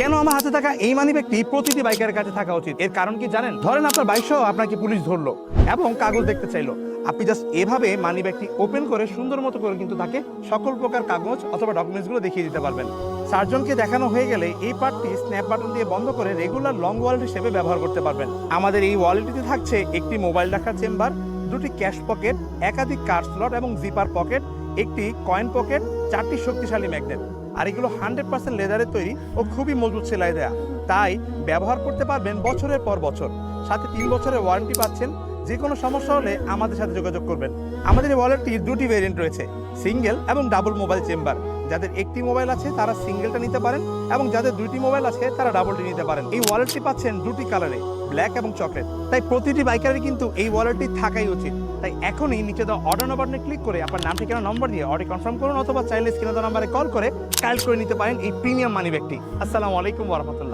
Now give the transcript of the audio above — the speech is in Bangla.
কেন আমার হাতে থাকা এই মানিব্যাগটি প্রতিটি বাইকারের কাছে থাকা উচিত? এর কারণ কি জানেন? ধরেন আপনার বাইক সহ আপনাকে পুলিশ ধরলো এবং কাগজ দেখতে চাইলো, আপনি জাস্ট এভাবে মানিব্যাগটি ওপেন করে সুন্দর মতো করে কিন্তু তাকে সকল প্রকার কাগজ অথবা ডকুমেন্টস গুলো দেখিয়ে দিতে পারবেন। সার্জনকে দেখানো হয়ে গেলে এই পার্টটি স্ন্যাপ বাটন দিয়ে বন্ধ করে রেগুলার লং ওয়ালেট হিসেবে ব্যবহার করতে পারবেন। আমাদের এই ওয়ালেটটিতে থাকছে একটি মোবাইল রাখার চেম্বার, দুটি ক্যাশ পকেট, একাধিক কার্ড স্লট এবং জিপার পকেট, একটি কয়েন পকেট, 4টি শক্তিশালী ম্যাগনেট। আর এগুলো 100% লেদারের তৈরি ও খুবই মজবুত সেলাই দেয়া, তাই ব্যবহার করতে পারবেন বছরের পর বছর। সাথে 3 বছরের ওয়ারেন্টি পাচ্ছেন। যে কোনো সমস্যা হলে আমাদের সাথে যোগাযোগ করবেন। আমাদের এই ওয়ালেটটির দুটি ভেরিয়েন্ট রয়েছে, সিঙ্গেল এবং ডাবল মোবাইল চেম্বার। যাদের একটি মোবাইল আছে তারা সিঙ্গেলটা নিতে পারেন এবং যাদের দুইটি মোবাইল আছে তারা ডাবলটি নিতে পারেন। এই ওয়ালেটটি পাচ্ছেন দুটি কালারে, ব্ল্যাক এবং চকলেট। তাই প্রতিটি বাইকারের কিন্তু এই ওয়ালেটটি থাকাই উচিত। তাই এখনই নিচে দেওয়া অর্ডার বাটনে ক্লিক করে আপনার নাম ঠিকানা নম্বর দিয়ে অর্ডার কনফার্ম করুন, অথবা চাইলে স্ক্রিনে দেওয়া নম্বরে কল করে কালেক্ট করে নিতে পারেন এই প্রিমিয়াম মানিব্যাগটি। আসসালামু আলাইকুম ওয়া রাহমাতুল্লাহ।